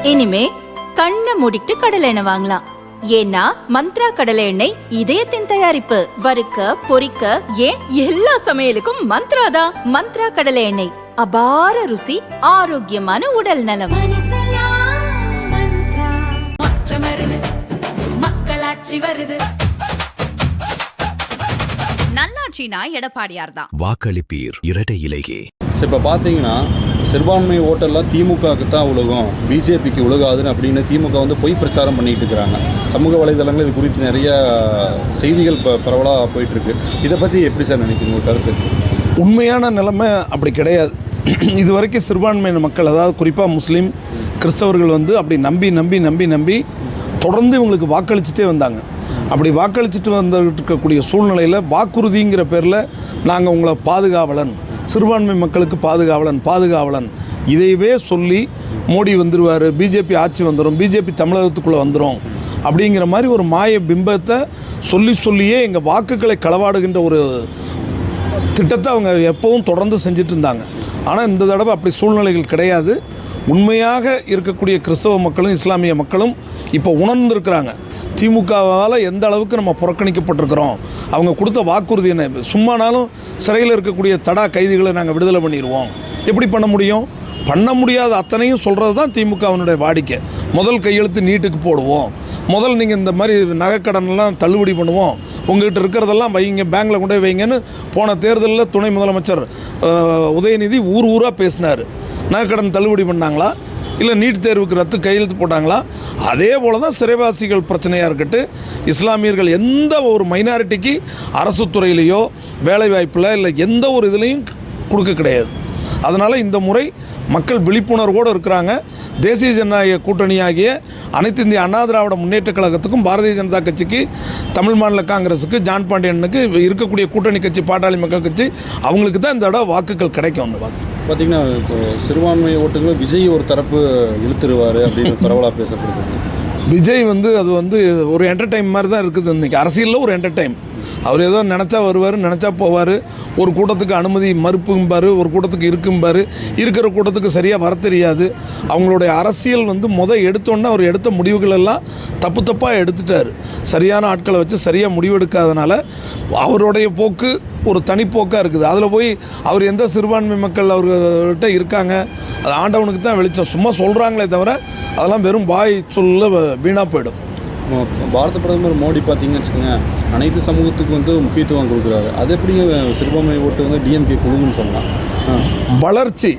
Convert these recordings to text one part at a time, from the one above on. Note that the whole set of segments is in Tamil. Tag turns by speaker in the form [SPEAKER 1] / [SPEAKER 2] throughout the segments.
[SPEAKER 1] இனிமே கண்ணை மூடிட்டு கடலை எண்ணெய் வாங்கலாம். ஏன்னா மந்த்ரா கடலை எண்ணெய் இதயத்தின் தயாரிப்பு. வறுக்க பொரிக்க ஏன் எல்லா சமையலுக்கும் மந்த்ரா தான். மந்த்ரா கடலை எண்ணெய், அபார ருசி, ஆரோக்கியமான உடல் நலம். மக்களாட்சி வருது. நல்லாட்சினா எடப்பாடியார் தான்.
[SPEAKER 2] வாக்களிப்பீர் இரட்டை இலையே.
[SPEAKER 3] இப்போ பார்த்தீங்கன்னா சிறுபான்மை ஓட்டெல்லாம் திமுகவுக்கு தான் உலகம், பிஜேபிக்கு உலகாதுன்னு அப்படின்னு திமுக வந்து பொய் பிரச்சாரம் பண்ணிகிட்டு இருக்கிறாங்க. சமூக வலைதளங்கள் இது குறித்து நிறைய செய்திகள் பரவலாக போயிட்டுருக்கு. இதை பற்றி எப்படி சார் நினைக்கிறீங்க, உங்கள் கருத்து?
[SPEAKER 4] உண்மையான நிலைமை அப்படி கிடையாது. இது வரைக்கும் சிறுபான்மையின மக்கள், அதாவது குறிப்பாக முஸ்லீம் கிறிஸ்தவர்கள் வந்து அப்படி நம்பி நம்பி நம்பி நம்பி தொடர்ந்து இவங்களுக்கு வாக்களிச்சுட்டே வந்தாங்க. அப்படி வாக்களிச்சுட்டு வந்துட்டு இருக்கக்கூடிய சூழ்நிலையில் வாக்குறுதிங்கிற பேரில் நாங்கள் உங்களை பாதுகாவலன், சிறுபான்மை மக்களுக்கு பாதுகாவலன் இதையவே சொல்லி மோடி வந்துடுவார், பிஜேபி ஆட்சி வந்துடும், பிஜேபி தமிழகத்துக்குள்ளே வந்துடும் அப்படிங்கிற மாதிரி ஒரு மாய பிம்பத்தை சொல்லியே எங்கள் வாக்குகளை களவாடுகின்ற ஒரு திட்டத்தை அவங்க எப்பவும் தொடர்ந்து செஞ்சுட்டு இருந்தாங்க. ஆனால் இந்த தடவை அப்படி சூழ்நிலைகள் கிடையாது. உண்மையாக இருக்கக்கூடிய கிறிஸ்தவ மக்களும் இஸ்லாமிய மக்களும் இப்போ உணர்ந்துருக்கிறாங்க. திமுகவால் எந்த அளவுக்கு நம்ம புறக்கணிக்கப்பட்டிருக்கிறோம். அவங்க கொடுத்த வாக்குறுதி என்ன, சும்மானாலும் சிறையில் இருக்கக்கூடிய தடா கைதிகளை நாங்கள் விடுதலை பண்ணிடுவோம். எப்படி பண்ண முடியும்? பண்ண முடியாத அத்தனையும் சொல்கிறது தான் திமுகவினுடைய வாடிக்கை. முதல் கையெழுத்து நீட்டுக்கு போடுவோம், முதல் நீங்கள் இந்த மாதிரி நகைக்கடனெல்லாம் தள்ளுபடி பண்ணுவோம், உங்கள்கிட்ட இருக்கிறதெல்லாம் வைங்க, பேங்கில் கொண்டு போய் வைங்கன்னு போன தேர்தலில் துணை முதலமைச்சர் உதயநிதி ஊராக பேசினார். நகைக்கடன் தள்ளுபடி பண்ணாங்களா? இல்லை நீட் தேர்வுக்கு ரத்து கையெழுத்து போட்டாங்களா? அதே போல் தான் சிறைவாசிகள் பிரச்சனையாக இருக்கட்டும், இஸ்லாமியர்கள் எந்த ஒரு மைனாரிட்டிக்கு அரசு துறையிலையோ வேலைவாய்ப்பில் இல்லை எந்த ஒரு இதுலேயும் கொடுக்க கிடையாது. அதனால் இந்த முறை மக்கள் விழிப்புணர்வோடு இருக்கிறாங்க. தேசிய ஜனநாயக கூட்டணியாகிய அனைத்து இந்திய அண்ணா திராவிட முன்னேற்ற கழகத்துக்கும் பாரதிய ஜனதா கட்சிக்கு, தமிழ் மாநில காங்கிரஸுக்கு, ஜான் பாண்டியனுக்கு இருக்கக்கூடிய கூட்டணி கட்சி பாட்டாளி மக்கள் கட்சி, அவங்களுக்கு தான் இந்த தடவை வாக்குகள் கிடைக்கும். அந்த வாக்கு
[SPEAKER 3] பார்த்திங்கன்னா இப்போ சிறுபான்மை ஓட்டுகள் விஜய் ஒரு தரப்பு இழுத்துருவார் அப்படின்னு பரவலாக பேசப்படுது.
[SPEAKER 4] விஜய் வந்து அது வந்து ஒரு என்டர்டைன் மாதிரி தான் இருக்குது. இன்றைக்கி அரசியலில் ஒரு என்டர்டைன். அவர் ஏதோ நினச்சா வருவார், நினச்சா போவார். ஒரு கூட்டத்துக்கு அனுமதி மறுப்பும்பார், ஒரு கூட்டத்துக்கு இருக்கும்பார், இருக்கிற கூட்டத்துக்கு சரியாக வர தெரியாது. அவங்களுடைய அரசியல் வந்து எடுத்தோன்னே அவர் எடுத்த முடிவுகள் எல்லாம் தப்பாக எடுத்துட்டார். சரியான ஆட்களை வச்சு சரியாக முடிவெடுக்காதனால அவருடைய போக்கு ஒரு தனிப்போக்காக இருக்குது. அதில் போய் அவர் எந்த சிறுபான்மை மக்கள் அவர்கிட்ட இருக்காங்க, அது ஆண்டவனுக்கு தான் வெளிச்சம். சும்மா சொல்கிறாங்களே தவிர அதெல்லாம் வெறும் வாய் சொல்ல வீணாக போயிடும்.
[SPEAKER 3] பாரத பிரதமர் மோடி பார்த்தீங்கன்னு வச்சுக்கோங்க, அனைத்து சமூகத்துக்கு வந்து முக்கியத்துவம் கொடுக்குறாரு. அது எப்படி சிறுபான்மை ஓட்டு வந்து டிஎம்கே குழுன்னு சொல்லலாம்?
[SPEAKER 4] வளர்ச்சி,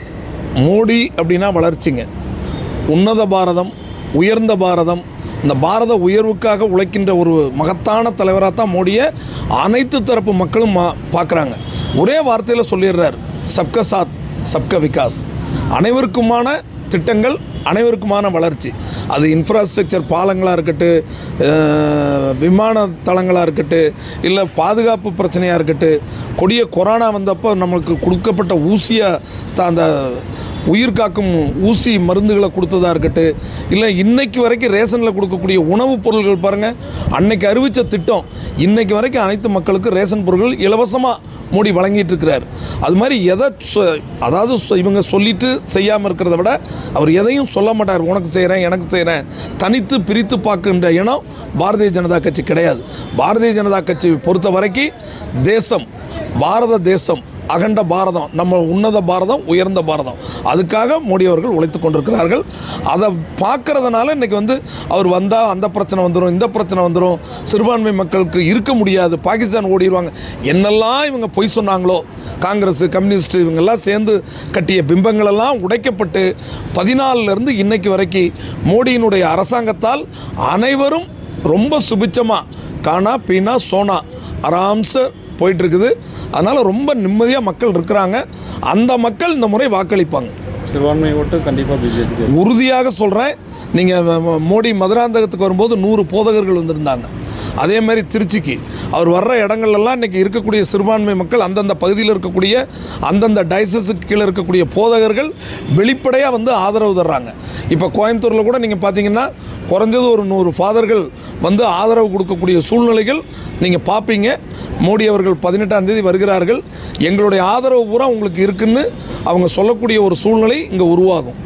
[SPEAKER 4] மோடி அப்படின்னா வளர்ச்சிங்க. உன்னத பாரதம், உயர்ந்த பாரதம், இந்த பாரத உயர்வுக்காக உழைக்கின்ற ஒரு மகத்தான தலைவராக தான் மோடியை அனைத்து தரப்பு மக்களும் பார்க்குறாங்க. ஒரே வார்த்தையில் சொல்லிடுறார், சப்கா சாத் சப்கா விகாஸ். அனைவருக்குமான திட்டங்கள், அனைவருக்குமான வளர்ச்சி. அது இன்ஃப்ராஸ்ட்ரக்சர், பாலங்களாக இருக்கட்டும், விமான தளங்களாக இருக்கட்டும், இல்லை பாதுகாப்பு பிரச்சனையாக இருக்கட்டும், கொடிய கொரோனா வந்தப்போ நம்மளுக்கு கொடுக்கப்பட்ட ஊசியாக அந்த உயிர் காக்கும் ஊசி மருந்துகளை கொடுத்ததாக இருக்கட்டும், இல்லை இன்றைக்கு வரைக்கும் ரேஷனில் கொடுக்கக்கூடிய உணவுப் பொருள்கள் பாருங்கள், அன்னைக்கு அறிவித்த திட்டம் இன்றைக்கு வரைக்கும் அனைத்து மக்களுக்கும் ரேஷன் பொருட்கள் இலவசமாக மோடி வழங்கிட்டு இருக்கிறார். அது மாதிரி அதாவது இவங்க சொல்லிட்டு செய்யாமல் இருக்கிறத விட அவர் எதையும் சொல்ல மாட்டார். உனக்கு செய்கிறேன், எனக்கு செய்கிறேன், தனித்து பிரித்து பார்க்கின்ற இனம் பாரதிய ஜனதா கட்சி கிடையாது. பாரதிய ஜனதா கட்சி பொறுத்த வரைக்கும் தேசம், பாரத தேசம், அகண்ட பாரதம், நம்ம உன்னத பாரதம், உயர்ந்த பாரதம், அதுக்காக மோடி அவர்கள் உழைத்து கொண்டிருக்கிறார்கள். அதை பார்க்கறதுனால இன்றைக்கி வந்து அவர் வந்தால் அந்த பிரச்சனை வந்துடும், இந்த பிரச்சனை வந்துடும், சிறுபான்மை மக்களுக்கு இருக்க முடியாது, பாகிஸ்தான் ஓடிடுவாங்க, என்னெல்லாம் இவங்க பொய் சொன்னாங்களோ, காங்கிரஸ், கம்யூனிஸ்ட் இவங்கெல்லாம் சேர்ந்து கட்டிய பிம்பங்களெல்லாம் உடைக்கப்பட்டு 14லேருந்து இன்னைக்கு வரைக்கும் மோடியினுடைய அரசாங்கத்தால் அனைவரும் ரொம்ப சுபிச்சமாக காணா பீனா சோனா ஆராம்ச போயிட்டுருக்குது. அதனால் ரொம்ப நிம்மதியாக மக்கள் இருக்கிறாங்க. அந்த மக்கள் இந்த முறை வாக்களிப்பாங்க.
[SPEAKER 3] சிறுபான்மை ஓட்டு கண்டிப்பாக பிஜேபி
[SPEAKER 4] உறுதியாக சொல்கிறேன். நீங்கள் மோடி மதுராந்தகத்துக்கு வரும்போது 100 போதகர்கள் வந்திருந்தாங்க. அதே மாதிரி திருச்சிக்கு அவர் வர்ற இடங்கள்லாம் இன்றைக்கி இருக்கக்கூடிய சிறுபான்மை மக்கள், அந்தந்த பகுதியில் இருக்கக்கூடிய அந்தந்த டயசஸுக்கு கீழே இருக்கக்கூடிய போதகர்கள் வெளிப்படையாக வந்து ஆதரவு தர்றாங்க. இப்போ கோயம்புத்தூரில் கூட நீங்கள் பார்த்தீங்கன்னா குறைஞ்சது ஒரு 100 ஃபாதர்கள் வந்து ஆதரவு கொடுக்கக்கூடிய சூழ்நிலைகள் நீங்கள் பார்ப்பீங்க. மோடி அவர்கள் 18ஆம் தேதி வருகிறார்கள். எங்களுடைய ஆதரவு பூரா உங்களுக்கு இருக்குன்னு அவங்க சொல்லக்கூடிய ஒரு சூழ்நிலை இங்கே உருவாகும்.